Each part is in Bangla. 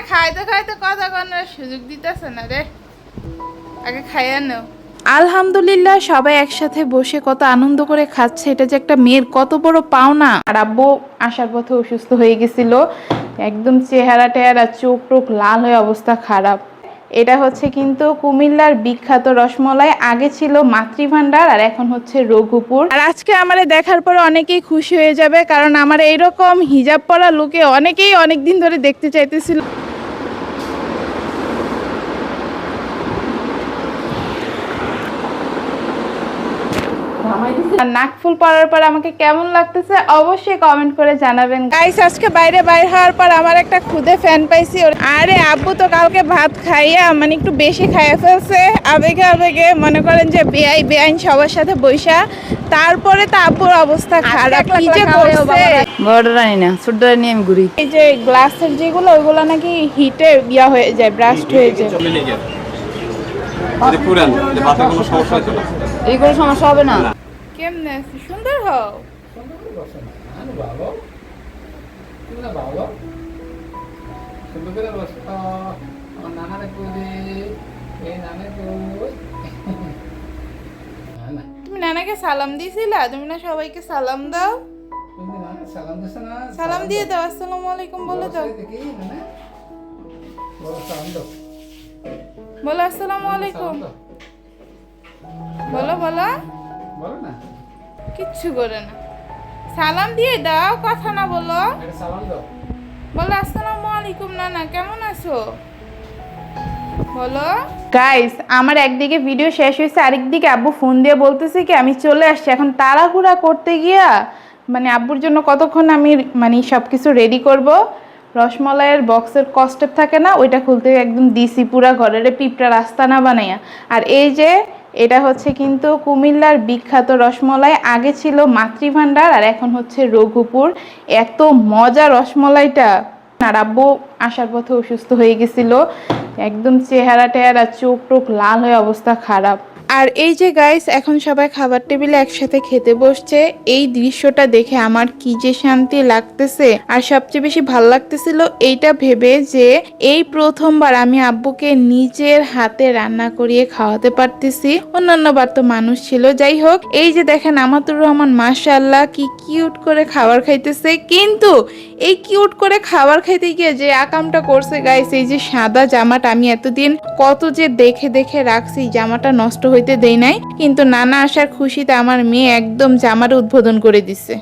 খাইতে খাইতে কথা কনার সুযোগ দিতেছে না রে, আগে খাইয়া নাও। আলহামদুলিল্লাহ সবাই একসাথে বসে কত আনন্দ করে খাচ্ছে, এটা যে একটা মেয়ের কত বড় পাওনা। আর আব্বু আসার পথে অসুস্থ হয়ে গেছিল, একদম চেহারা টেহারা চোখ টোক লাল হয়ে অবস্থা খারাপ। এটা হচ্ছে কিন্তু কুমিল্লার বিখ্যাত রসমলাই, আগে ছিল মাতৃভান্ডার আর এখন হচ্ছে রঘুপুর। আর আজকে আমারে দেখার পরে অনেকেই খুশি হয়ে যাবে, কারণ আমার এইরকম হিজাব পরা লোকে অনেকেই অনেকদিন ধরে দেখতে চাইতেছিল। আর নাকফুল পরার পর আমাকে কেমন লাগতেছে অবশ্যই কমেন্ট করে জানাবেন গাইস। আজকে বাইরে বাইর হওয়ার পর আমার একটা খুদে ফ্যান পাইছি। আরে আব্বু তো কালকে ভাত খাইয়া মানে একটু বেশি খাইয়া ফেলছে, আবেগে আবেগে মনে করেন যে বেআইন সবার সাথে বইসা, তারপরে তো আব্বুর অবস্থা খারাপ, কি যে করছে। বড় রানী না ছোট রানী আমি ঘুরি। এই যে গ্লাসের যেগুলো ওইগুলো নাকি হিটে ইয়া হয়ে যায়, ব্রাস্ট হয়ে যায়। এই কোনো সমস্যা হবে না। কেমনে আছে? সুন্দর হও। তুমি নানাকে সালাম দিয়েছিলা? তুমি না সবাইকে সালাম দাও। সালাম দিয়ে দাও, আসসালামু আলাইকুম বলে দাও। বলো আসসালামু আলাইকুম, বলো বলো। কিচ্ছু করে না, সালাম দিয়ে দাও, কথা না বলো। বলো আসসালামু আলাইকুম নানা, কেমন আছো বলো। গাইস আমার একদিকে ভিডিও শেষ হয়েছে, আরেকদিকে আব্বু ফোন দিয়ে বলতেছে কি আমি চলে আসছি। এখন তাড়াহুড়া করতে গিয়া মানে আব্বুর জন্য কতক্ষণ আমি মানে সব কিছু রেডি করব। রসমলাইয়ের বক্সের কস্টেপ থাকে না, ওইটা খুলতে একদম দিছি পুরা ঘরের পিঁপড়া রাস্তা না বানাইয়া। আর এই যে এটা হচ্ছে কিন্তু কুমিল্লার বিখ্যাত রসমলাই, আগে ছিল মাতৃভান্ডার আর এখন হচ্ছে রঘুপুর। এত মজা রসমলাইটা। আর আব্বু আসার পথে অসুস্থ হয়ে গেছিল, একদম চেহারা টেহারা চোখ টোক লাল হয়ে অবস্থা খারাপ। আর এই যে গাইস এখন সবাই খাবার টেবিলে একসাথে খেতে বসছে, এই দৃশ্যটা দেখে আমার কি যে শান্তি লাগতেছে। আর সবচেয়ে বেশি ভালো লাগতেছিল এইটা ভেবে যে এই প্রথমবার আমি আব্বুকে নিজের হাতে রান্না করিয়ে খাওয়াতে পারতেছি। অন্যান্য বার তো মানুষ ছিল। যাই হোক, এই যে দেখেন আমাতুর রহমান মাশাআল্লাহ কি কিউট করে খাবার খাইতেছে। কিন্তু এই কিউট করে খাবার খাইতে গিয়ে যে আকামটা করছে গাইস, এই যে সাদা জামাটা আমি এতদিন কত যে দেখে দেখে রাখছি, জামাটা নষ্ট হইতে দেই নাই, কিন্তু নানা আসার খুশিতে আমার মেয়ে একদম জামার উদ্বোধন করে দিছে।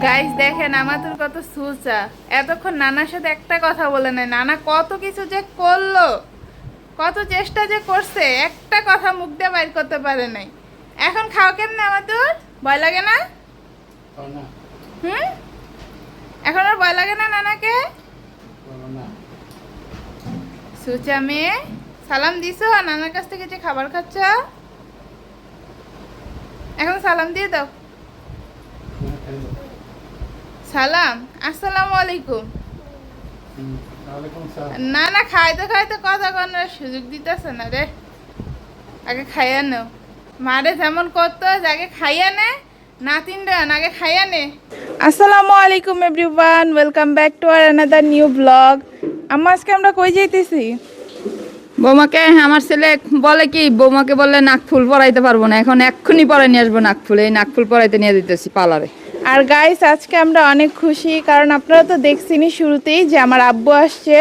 গাইস দেখেন আমাদের কত সুচা, এতক্ষণ নানার সাথে একটা কথা বলে নাই। নানা কত কিছু যে করলো, কত চেষ্টা যে করছে, একটা কথা মুখ দিয়ে বাইর করতে পারে নাই। এখন খাও কেমনে আমাদের? ভয় লাগে না? এখন আর ভয় লাগে না নানাকে? সুচা মেয়ে, সালাম দিছো নানার কাছ থেকে যে খাবার খাচ্ছ, এখন সালাম দিয়ে দাও। সালাম, আসসালামু আলাইকুম। না না খাইতে খাইতে কথা কনার সুযোগ দিতেছে না রে, আগে খাইয়া নাও। মারে যেমন করতো আগে খাইয়া নে, নাতিনরা আগে খাইয়া নে। আসসালামু আলাইকুম everyone, welcome back to our another new blog. আজকে আমরা কই যাইতেছি? বৌমাকে আমার ছেলে বলে কি, বৌমাকে বললে নাকফুল পরাইতে পারবো না, এখন এক্ষুনি পরাই নিয়ে আসবো নাকফুল। এই নাকফুল পরাইতে নিয়ে দিতেছি পার্লারে। আর গাইস আজকে আমরা অনেক খুশি, কারণ আপনারা তো দেখছিনি শুরুতেই যে আমার আব্বু আসছে।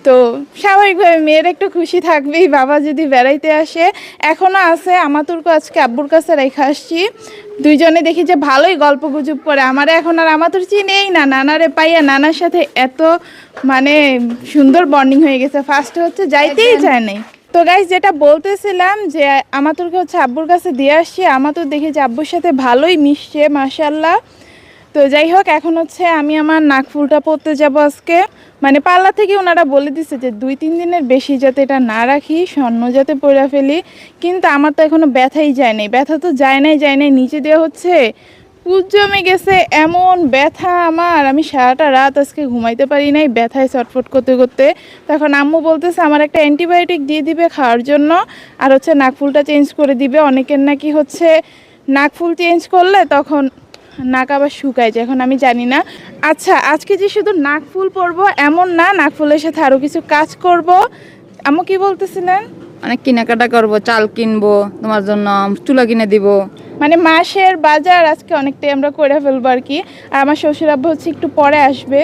তো স্বাভাবিকভাবে মেয়ের একটু খুশি থাকবেই, বাবা যদি বেড়াইতে আসে। এখনও আছে, আমাতুরকে আজকে আব্বুর কাছে রেখে আসছি। দুইজনে দেখি যে ভালোই গল্প গুজব করে। আমারে এখন আর আমাতুর চিনেই না, নানারে পাইয়া নানার সাথে এত মানে সুন্দর বন্ডিং হয়ে গেছে। ফার্স্টে হচ্ছে যাইতেই চায় নাই। তো গাইস যেটা বলতেছিলাম যে আমাতুরকে হচ্ছে আব্বুর কাছে দিয়ে আসছি, আমাতুর দেখি যে আব্বুর সাথে ভালোই মিশছে মাশাআল্লাহ। তো যাই হোক, এখন হচ্ছে আমি আমার নাকফুলটা পরতে যাব আজকে। মানে পার্লার থেকে ওনারা বলে দিচ্ছে যে 2-3 দিনের বেশি যাতে এটা না রাখি, স্বর্ণ যাতে পরে ফেলি। কিন্তু আমার তো এখনো ব্যথাই যায় নাই, ব্যথা তো যায় নাই নিচে দেওয়া হচ্ছে পুজ জমে গেছে, এমন ব্যথা আমার। আমি সারাটা রাত আজকে ঘুমাইতে পারি নাই ব্যথায় ছটফট করতে করতে। তখন আম্মু বলতেছে আমার একটা অ্যান্টিবায়োটিক দিয়ে দিবে খাওয়ার জন্য, আর হচ্ছে নাকফুলটা চেঞ্জ করে দিবে। অনেকের নাকি হচ্ছে নাকফুল চেঞ্জ করলে তখন নাক আবার শুকায় যায়, এখন আমি জানি না। আচ্ছা, আজকে যে শুধু নাক ফুল পরবো এমন না, নাক ফুলের সাথে আরও কিছু কাজ করব। আম্মু কি বলতেছিলেন? অনেক কেনাকাটা করবো, চাল কিনবো তোমার জন্য, চুলা কিনে দিব। মানে মাসের বাজার আজকে অনেকটাই আমরা করে ফেলবো আর কি। আর আমার শ্বশুর আব্বু হচ্ছে একটু পরে আসবে।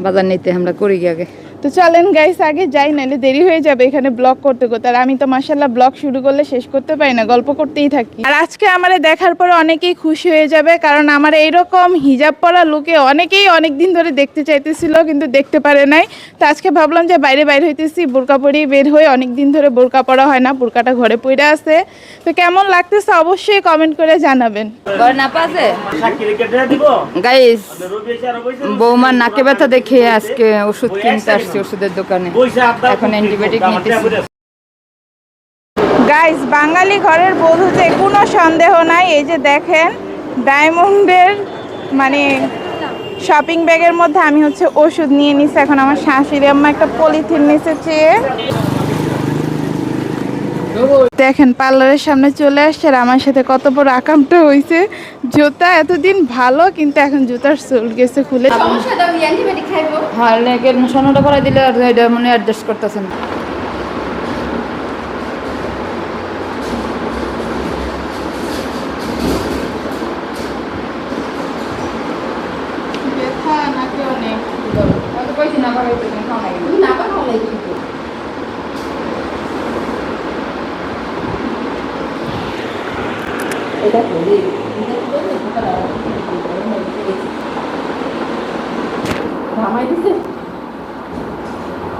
বাজার নিতে আমরা করি কি আগে। তো চলেন গাইস আগে যাই, নাহলে দেরি হয়ে যাবে এখানে ব্লগ করতে করতে। আর আমি তো মাশাআল্লাহ ব্লগ শুরু করলে শেষ করতে পারি না, গল্প করতেই থাকি। আর আজকে আমারে দেখার পরে অনেকেই খুশি হয়ে যাবে, কারণ আমার এইরকম হিজাব পরা লুকে অনেকেই অনেক দিন ধরে দেখতে চাইতেছিল কিন্তু দেখতে পারে নাই। তো আজকে ভাবলাম যে বাইরে বাইরে হইতেছি, বোরকা পরেই বের হয়ে, অনেক দিন ধরে বোরকা পরা হয় না, বোরকাটা ঘরে পড়ে আছে। তো কেমন লাগতেছে অবশ্যই কমেন্ট করে জানাবেন। ঘরে না পাশে গাইস, বৌমার নাকে ব্যথা দেখে আজকে ওষুধ কিনতে আসছি ওষুধের দোকানে, এখন অ্যান্টিবায়োটিক নিতেছি। গাইস, বাঙালি ঘরের বধূতে কোনো সন্দেহ নাই। এই যে দেখেন ডায়মন্ডের মানে শপিং ব্যাগের মধ্যে আমি হচ্ছে ওষুধ নিয়ে নিছি। এখন আমার শাশুড়ি আম্মা একটা পলিথিন নিচে চেয়ে দেখেন পার্লারের সামনে চলে আসছে। আর আমার সাথে কত বড় আকামটা হয়েছে। জুতা এতদিন ভালো, কিন্তু এখন জুতার সোল গেছে খুলে। হ্যাঁ, লেগের সোনাটা পরাই দিলে আর এটা মনে অ্যাডজাস্ট করতেছেন। ব্যথা নাকি অনেক।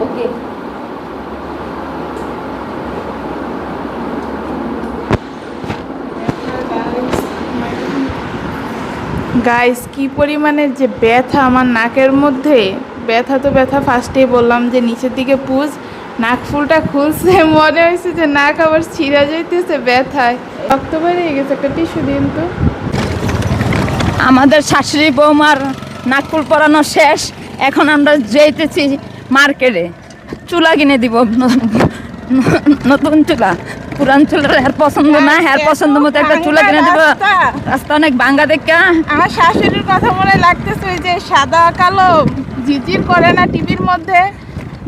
ওকে, গাইস কি পরিমাণের যে ব্যথা আমার নাকের মধ্যে। ব্যথা তো ব্যথা, ফার্স্টেই বললাম যে নিচের দিকে পুজ, নাক ফুলটা খুলছে, মনে হয়েছে যে নাক আবার ছিঁড়া যাইতেছে ব্যথায়। রক্ত বেরিয়ে গেছে, একটা টিস্যু দিন তো। আমাদের শাশুড়ি বৌমার নাকফুল পরানো শেষ, এখন আমরা যেতেছি মার্কেটে, চুলা কিনে দিব, নতুন চুলা। পুরান চুলা হ্যার পছন্দ না, হ্যার পছন্দ মতো একটা চুলা কিনে দিব। রাস্তা অনেক ভাঙ্গা দেখা। আমার শাশুড়ির কথা মনে লাগতেছে, ওই যে সাদা কালো ঝিরঝির করে না টিভির মধ্যে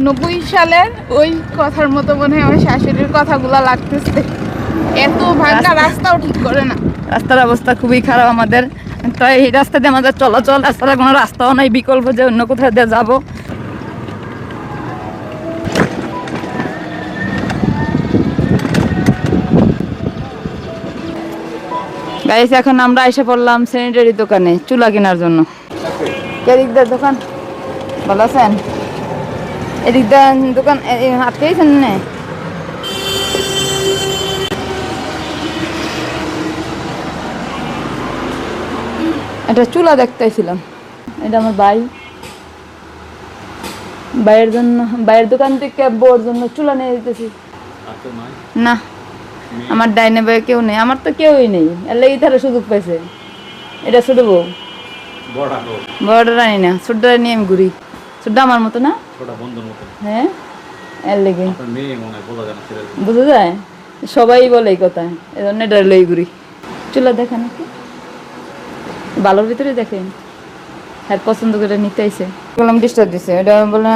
90 সালের, ওই কথার মতো মনে হয় আমার শাশুড়ির কথাগুলো লাগতেছে। এত ভাঙ্গা রাস্তাও ঠিক করে না। রাস্তার অবস্থা খুবই খারাপ আমাদের, তো এই রাস্তা দিয়ে আমাদের চলাচল, রাস্তাটা কোনো রাস্তাও নাই, বিকল্প যে অন্য কোথাও দিয়ে যাবো। গাইস, এখন আমরা এসে পড়লাম স্যানিটারি দোকানে চুলা কেনার জন্য। এদিকদার দোকান ভালো আছেন? এদিকদার দোকান আটকেছেন না? একটা চুলা দেখতেছিলাম, এটা আমার ভাইয়ের জন্য, ভাইয়ের দোকান থেকে বউর জন্য চুলা নিয়ে যেতেছি। না, আমার ডাইনে ভাই কেউ নেই, আমার তো কেউই নেই, এর লেগে তারা সুযোগ পাইছে। এটা ছোট বউ, বড়টা রানি না, ছোটটা নিয়ে আমি ঘুরি। ছোটটা আমার মতো না, হ্যাঁ, এর লেগে বোঝা যায়, সবাই বলে এই কথা, এজন্য এটা লই ঘুরি। চুলা দেখেন নাকি ভালোর ভিতরে দেখেন, হ্যাঁ পছন্দ করে নিতে আইছে। বললাম ডিস্টার্ব দিছে, এটা বলে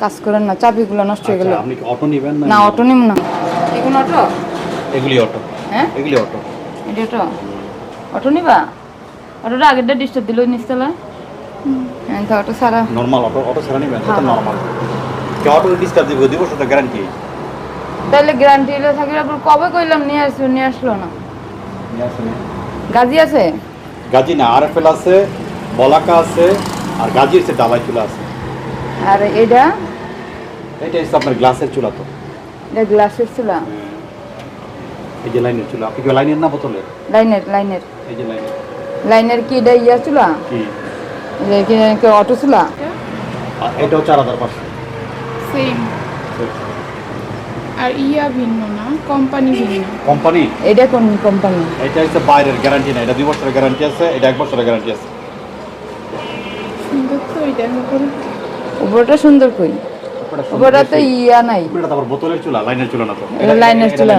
কাজ করেন না, চাবিগুলো নষ্ট হয়ে গেল। আপনি কি অটো নেবেন না অটো নিব না। এখন অটো, এগুলি অটো, হ্যাঁ এগুলি অটো, এটা অটো, অটো নিবা? অটোটা আগেরটা ডিস্টার্ব দিল নিচতলা, হ্যাঁ তো অটো সারা নরমাল অটো, অটো ছাড়া নেবেন তো নরমাল। কি অটো ডিসটার্ব দিব, দিব সেটা গ্যারান্টি। তাহলে গ্যারান্টি হলে থাকলে আবার কবে কইলাম নিয়ে আসলো, নিয়ে আসলো না। গাজি আছে? গাজি না, আরএফএল আছে, বলাকা আছে, আর গাজির সে ডালাই চুলা আছে। আর এটা এটা হচ্ছে আপনার গ্লাসের চুলা। তো এটা গ্লাসের চুলা, এই যে লাইনের চুলা। আপনি কি লাইনের না বোতলের? লাইনের, লাইনের, এই যে লাইনের। লাইনের কি এটা ইয়া চুলা? কি কি অটো চুলা? আর এটাও 4500 সেম। আর ইয়া ভিন্ন না, কোম্পানি ভিন্ন। কোম্পানি। এটা কোন কোম্পানি? এটা হচ্ছে বাইরের গ্যারান্টি না, এটা 2 বছরের গ্যারান্টি আছে, এটা 1 বছরের গ্যারান্টি আছে। সুন্দর তো এটা উপরে। উপরটা সুন্দর কই? উপরটা তো ইয়া নাই। এটা তো আবার বোতলের চুলা, লাইনের চুলা না তো। এটা লাইনের চুলা।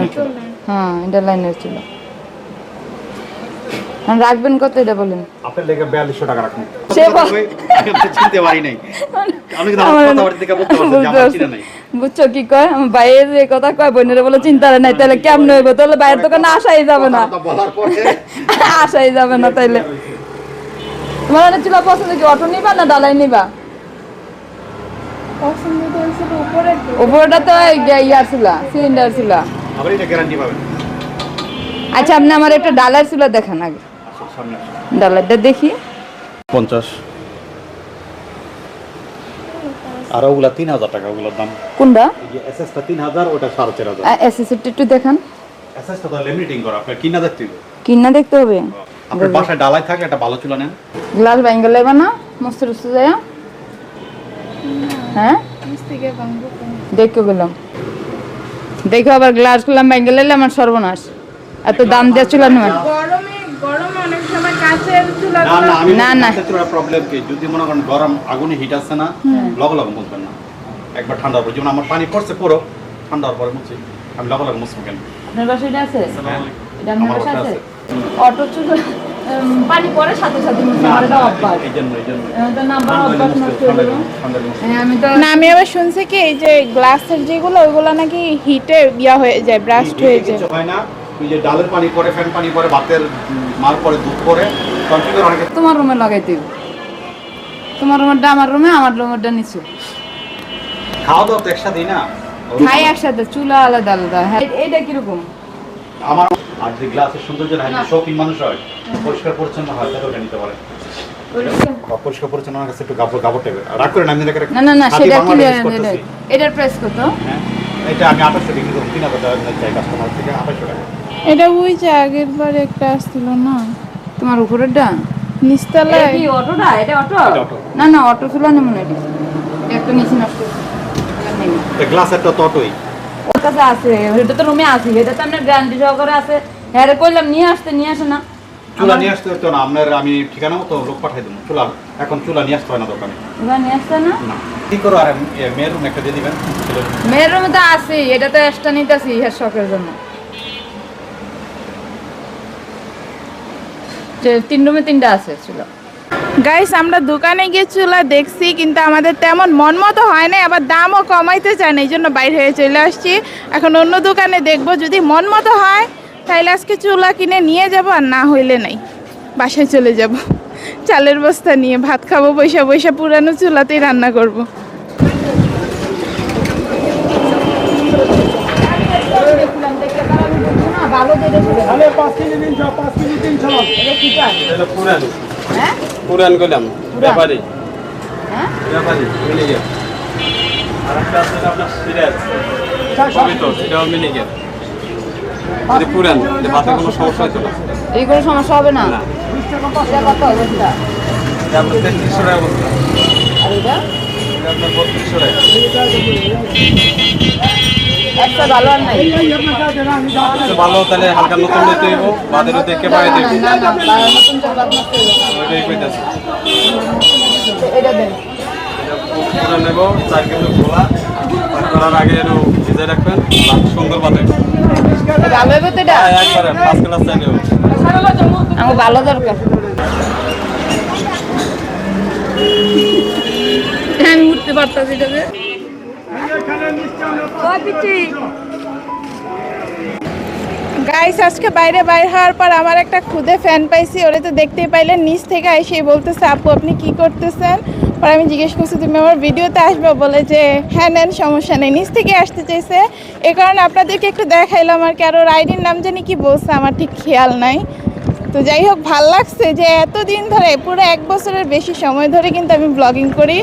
হ্যাঁ, এটা লাইনের চুলা। রাখবেন কত এটা বলেন? আপনার লেগে 4200 টাকা রাখুন। সে আমি তো চিনতে পারি নাই। আমি কিন্তু আমার কথাবার্তা থেকে বলতে পারছি যে আমার চিনা নাই। বুঝছো কি কয়? আমার ভাইয়ের যে কথা কয় বোনেরা বলে চিন্তা নাই, তাহলে কেমন হইব? তাহলে ভাইয়ের দোকানে আসাই যাবে না, কথাটা বলার পরে আসাই যাবে না। তাইলে তোমার অনেক চুলা পছন্দ কি অটো নিবা না ডালাই নিবা? পছন্দ তো হয়েছিল উপরে। উপরটা তো ইয়ার চুলা, সিলিন্ডার চুলা। আবার এটা গ্যারান্টি পাবেন। আচ্ছা আপনি আমার একটা ডালার চুলা দেখান আগে, আসুন সামনে আসুন। ডালারটা দেখি। 50 আর ওগুলা 3000 টাকা ওগুলোর দাম। কোনটা? এই যে এসএসটা 3000, ওটা 4500। এসএসএসটা একটু দেখান। এসএসটা তো লিমিটিং করা, আপনার কিনা দেখতে হবে। কিনা দেখতে হবে। আপনার বাসায় ডালাই থাকে একটা ভালো চুলা নেন। গ্লাস ভাঙ্গা লাইবা না মস্ত রুস্ত যায়? হ্যাঁ নিচ থেকে ভাঙবো কেন? দেখো গেলাম, দেখো আবার গ্লাস খুললাম ভাঙ্গা লাইলে আমার সর্বনাশ। এত দাম দিয়ে চুলা নেবেন? গরমে অনেক সময় কাছের চুলা না না, আমি না, না। চুলার প্রবলেম কি, যদি মনে করেন গরম আগুনে হিট আছে না, লগে লগে মুছবেন না, একবার ঠান্ডা হবে। যেমন আমার পানি পড়ছে পুরো ঠান্ডা হওয়ার পরে মুছি, আমি লগে লগে মুছবো কেন? আপনার বাসায় এটা আছে? হ্যাঁ, এটা আপনার আমার বাসায় বাসায় আছে? আছে। অটো চুলা পানি পরে সাথে সাথে মুছতে না, আমার এটা না, অভ্যাস। এই জন্য এটা নাম্বার ঠান্ডা হলে অভ্যাস মুছতে নষ্ট হয়ে যাবে। ঠান্ডা হলে মুছতে। হ্যাঁ আমি তো না, আমি আবার শুনছি কি এই যে গ্লাসের যেগুলো ওইগুলো নাকি হিটে হয়ে যায়, ব্রাস্ট হয়ে যায়। কিছু হয় না, ওই যে ডালের পানি পরে, ফ্যান পানি পরে, ভাতের মাল পরে, দুধ পরে, কনফিগার অনেকে তোমার রুমে লাগাইতে হবে। তোমার রুমেরটা আমার রুমে, আমার রুমেরটা নিচে। খাওয়া দাওয়া তো একসাথেই না। খাই একসাথে, চুলা আলাদা আলাদা। হ্যাঁ এইটা কিরকম? আমার আর যে গ্লাসের সৌন্দর্য না, যে শৌখিন মানুষ হয়, পরিষ্কার পরিচ্ছন্ন হয়, তাহলে ওটা নিতে পারে। পরিষ্কার পরিচ্ছন্ন আমার কাছে একটু গাবর টাইপের রাগ করে না, আমি দেখে না না না, সেটা ক্লিয়ার। এটার প্রাইস কত? হ্যাঁ, এটা আমি 2800 বিক্রি করব, 3000 টাকা চাই কাস্টমার থেকে, 2800 টাকা। এটা ওই যে আগের বার একটা আসছিল না তোমার উপরেরটা? নিচতলায়। এটা কি অটোটা? এটা অটো? এটা অটো। না না, অটো চুলা নেব না। এটা একটা নিচে নষ্ট নেই। এই গ্লাসেরটা তো অটোই। ওর কাছে আছে, এটা তো রুমে আছে, এটা তো আপনার গ্যারান্টি সহকারে আছে। হ্যাঁ রে কইলাম নিয়ে আসে না। চুলা নিয়ে আসতে হতো না আপনার, আমি ঠিকানা মতো লোক পাঠাই দেবো। চুলা এখন চুলা নিয়ে আসতে হয় না দোকানে। ওরা নিয়ে আসছে না? না, কি করো আর মেয়ের রুম একটা দিয়ে দিবেন। মেয়ের রুমে তো আছে, এটা তো এক্সট্রা নিতেছি ইহার শখের জন্য। যে 3 রুমে 3টা আছে চুলা। গাইস, আমরা দোকানে গিয়ে চুলা দেখছি, কিন্তু আমাদের তেমন মন মতো হয় না, আবার দামও কমাইতে চায় না, এই জন্য বাইরে হয়ে চলে আসছি। এখন অন্য দোকানে দেখবো, যদি মন মতো হয় তাহলে আজকে চুলা কিনে নিয়ে যাব, আর না হইলে নাই, বাসায় চলে যাব। চালের বস্তা নিয়ে ভাত খাবো, পয়সা পয়সা পুরানো চুলাতেই রান্না করব। পুরান করলাম ব্যাপারী ব্যাপারী মিলে গেল। আর একটা আছে আপনার সিরাজ পবিত্র, সেটাও মিলে গেল। এটা পুরান, এটা ভাতে কোনো সমস্যা হতো না। এই কোনো সমস্যা হবে না? না। এটা কত অবস্থা? এটা আপনার 3300 টাকা বলতে। আর এটা এটা আপনার 3200 টাকা। একটা ভালো আর নাই? তো ভালো, তাহলে হালকা নতুন নিতে হইব, বাদেরও দেখে পাই দেব। না না, নতুন চাল বাদ নষ্ট হয়ে যাবে। ওইটাই কইতাছি। এটা দেন। এটা পুরান নেব, 4 কিলো খোলা। পাক করার আগে একটু ভিজে রাখবেন, ভাত সুন্দর পাতে। ভালো হবে তো এটা? একবারে ফার্স্ট ক্লাস চাইলেও। আমার ভালো দরকার। আমি উঠতে পারতাছি এটাতে। গাইস, আজকে বাইরে হওয়ার পর আমার একটা খুদে ফ্যান পাইছি, ওরে তো দেখতেই পাইলেন, নিচ থেকে এসে বলতেছে আপু আপনি কি করতেছেন। পরে আমি জিজ্ঞেস করছি তুমি আমার ভিডিওতে আসবে, বলে যে হ্যাঁ নেন, সমস্যা নেই। নিচ থেকে আসতে চাইছে, এ কারণে আপনাদেরকে একটু দেখাইলাম আর কি। আর ওর আইডির নাম জানি কি বলছে, আমার ঠিক খেয়াল নাই। তো যাই হোক, ভাল লাগছে যে এতদিন ধরে, পুরো 1 বছরের বেশি সময় ধরে কিন্তু আমি ব্লগিং করি,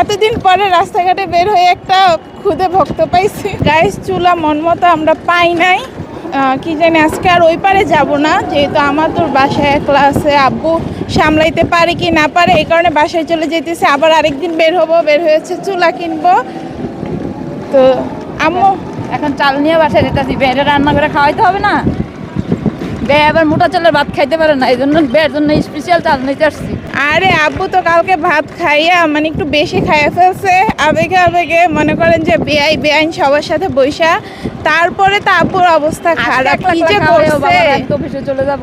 এতদিন পরে রাস্তাঘাটে বের হয়ে একটা খুদে ভক্ত পাইছি। গাইস, চুলা মন মতো আমরা পাই নাই, কি জানি আজকে আর ওই পারে যাব না, যেহেতু আমার তোর বাসায় একলা আছে, আব্বু সামলাইতে পারে কি না পারে, এই কারণে বাসায় চলে যেতেছে। আবার আরেকদিন বের হয়েছে চুলা কিনবো। তো আম্মু এখন চাল নিয়ে বাসায় যেতেছি, বেড়ে রান্না করে খাওয়াইতে হবে না? বে আবার মোটা চালের ভাত খাইতে পারে না, এই জন্য বের জন্য স্পেশাল চাল নিতে আসছি। আরে আব্বু তো কালকে ভাত খাইয়া মানে একটু বেশি খাইয়া ফেলছে, আবেগে মনে করেন যে বেআইন সবার সাথে বইসা, তারপরে তো আব্বুর অবস্থা খারাপ, কি যে করছে। অফিসে চলে যাব।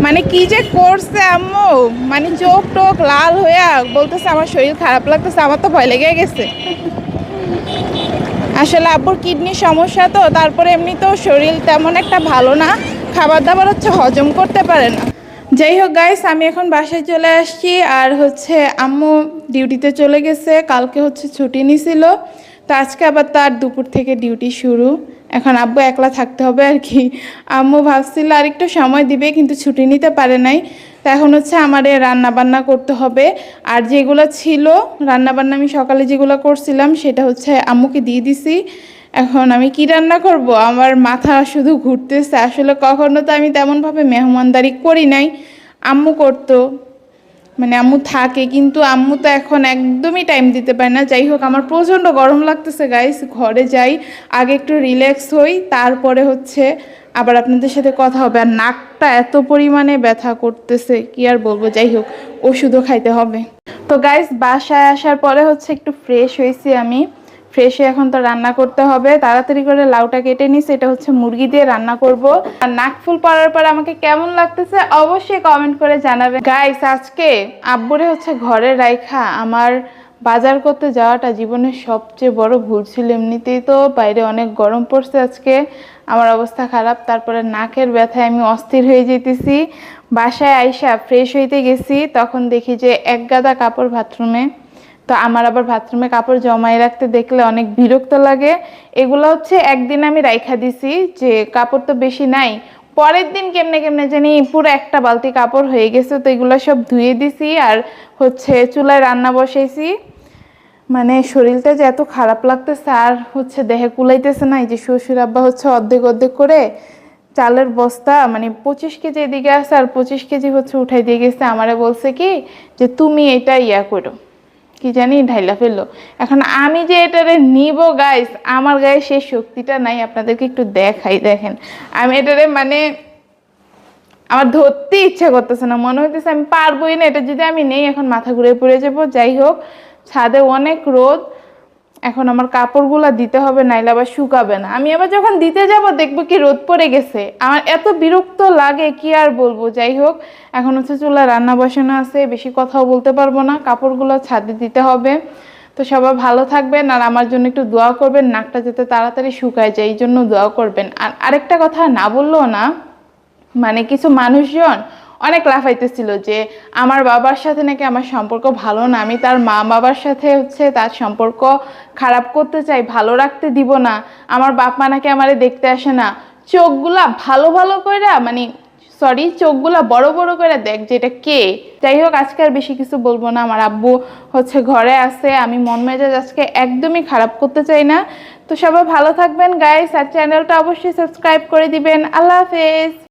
মানে কি যে করছে আম্মু, মানে চোখ টোক লাল হইয়া বলতেছে আমার শরীর খারাপ লাগতেছে, আমার তো ভয় লেগে গেছে। আসলে আব্বুর কিডনির সমস্যা তো, তারপরে এমনিতেও শরীর তেমন একটা ভালো না, খাবার দাবার হচ্ছে হজম করতে পারে না। যাই হোক গাইস, আমি এখন বাসায় চলে আসছি। আর হচ্ছে আম্মু ডিউটিতে চলে গেছে, কালকে হচ্ছে ছুটি নিছিল, তো আজকে আবার তার দুপুর থেকে ডিউটি শুরু। এখন আব্বু একলা থাকতে হবে আর কি। আম্মু ভাবছিল আর একটু সময় দিবে, কিন্তু ছুটি নিতে পারে নাই। তো এখন হচ্ছে আমার রান্না বান্না করতে হবে। আর যেগুলো ছিল রান্নাবান্না আমি সকালে যেগুলো করছিলাম সেটা হচ্ছে আম্মুকে দিয়ে দিছি। এখন আমি কি রান্না করব, আমার মাথা শুধু ঘুরতেছে। আসলে কখনো তো আমি তেমনভাবে মেহমানদারি করি নাই, আম্মু করতো, মানে আম্মু থাকে, কিন্তু আম্মু তো এখন একদমই টাইম দিতে পারে না। যাই হোক, আমার প্রচণ্ড গরম লাগতেছে গাইস, ঘরে যাই, আগে একটু রিল্যাক্স হই, তারপরে হচ্ছে আবার আপনাদের সাথে কথা হবে। আর নাকটা এত পরিমাণে ব্যথা করতেছে কি আর বলবো। যাই হোক, ওষুধও খাইতে হবে। তো গাইস, বাসায় আসার পরে হচ্ছে একটু ফ্রেশ হয়েছি আমি। ফ্রেশ হয়ে এখন তো রান্না করতে হবে, তাড়াতাড়ি করে লাউটা কেটে নিছি, এটা হচ্ছে মুরগি দিয়ে রান্না করব। আর নাকফুল পরার পর আমাকে কেমন লাগতেছে অবশ্যই কমেন্ট করে জানাবেন গাইস। আজকে আব্বুরে হচ্ছে ঘরে রাইখা আমার বাজার করতে যাওয়াটা জীবনের সবচেয়ে বড় ভুল ছিল। এমনিতেই তো বাইরে অনেক গরম পড়ছে, আজকে আমার অবস্থা খারাপ, তারপরে নাকের ব্যথায় আমি অস্থির হয়ে যেতেছি। বাসায় আইসা ফ্রেশ হইতে গেছি, তখন দেখি যে এক গাদা কাপড় বাথরুমে। তো আমার আবার বাথরুমে কাপড় জমাই রাখতে দেখলে অনেক বিরক্ত লাগে। এগুলো হচ্ছে একদিন আমি রাইখা দিছি, যে কাপড় তো বেশি নাই, পরের দিন কেমনে কেমনে জানি পুরো একটা বালতি কাপড় হয়ে গেছে। তো এগুলো সব ধুয়ে দিছি, আর হচ্ছে চুলায় রান্না বসাইছি। মানে শরীরটা যে এত খারাপ লাগতেছে, আর হচ্ছে দেহে কুলাইতেছে না। এই যে শ্বশুর আব্বা হচ্ছে অর্ধেক অর্ধেক করে চালের বস্তা, মানে 25 কেজি এদিকে আছে আর 25 কেজি হচ্ছে উঠাই দিয়ে গেছে। আমারে বলছে কি যে তুমি এটা ইয়া করো, কি জানি ঢাইলা ফেললো। এখন আমি যে এটারে নিব গাইস, আমার গায়ে সেই শক্তিটা নাই। আপনাদেরকে একটু দেখাই, দেখেন আমি এটারে মানে আমার ধরতে ইচ্ছা করতেছে না, মনে হইতেছে আমি পারবোই না। এটা যদি আমি নেই এখন মাথা ঘুরে পড়ে যাবো। যাই হোক, ছাদে অনেক রোদ, এখন আমার কাপড়গুলা দিতে হবে, নাইলে আবার শুকাবে না। আমি আবার যখন দিতে যাব দেখবো কি রোদ পড়ে গেছে, আমার এত বিরক্ত লাগে কি আর বলবো। যাই হোক, এখন হচ্ছে চুলা রান্না বসানো আছে, বেশি কথাও বলতে পারবো না, কাপড়গুলো ছাদে দিতে হবে। তো সবাই ভালো থাকবেন, আর আমার জন্য একটু দোয়া করবেন, নাকটা যাতে তাড়াতাড়ি শুকায় যায় এই জন্য দোয়া করবেন। আর আরেকটা কথা না বললেও না, মানে কিছু মানুষজন অনেক লাফাইতেছিল যে আমার বাবার সাথে নাকি আমার সম্পর্ক ভালো না, আমি তার মা বাবার সাথে হচ্ছে তার সম্পর্ক খারাপ করতে চাই, ভালো রাখতে দিব না, আমার বাপ মা নাকি আমারে দেখতে আসে না। চোখগুলা ভালো ভালো কইরা, মানে সরি, চোখগুলা বড় বড় করে দেখ যে এটা কে। যাই হোক, আজকে আর বেশি কিছু বলবো না, আমার আব্বু হচ্ছে ঘরে আছে, আমি মন মেজাজ আজকে একদমই খারাপ করতে চাই না। তো সবাই ভালো থাকবেন গাইস, আর চ্যানেলটা অবশ্যই সাবস্ক্রাইব করে দিবেন। আল্লাহ হাফেজ।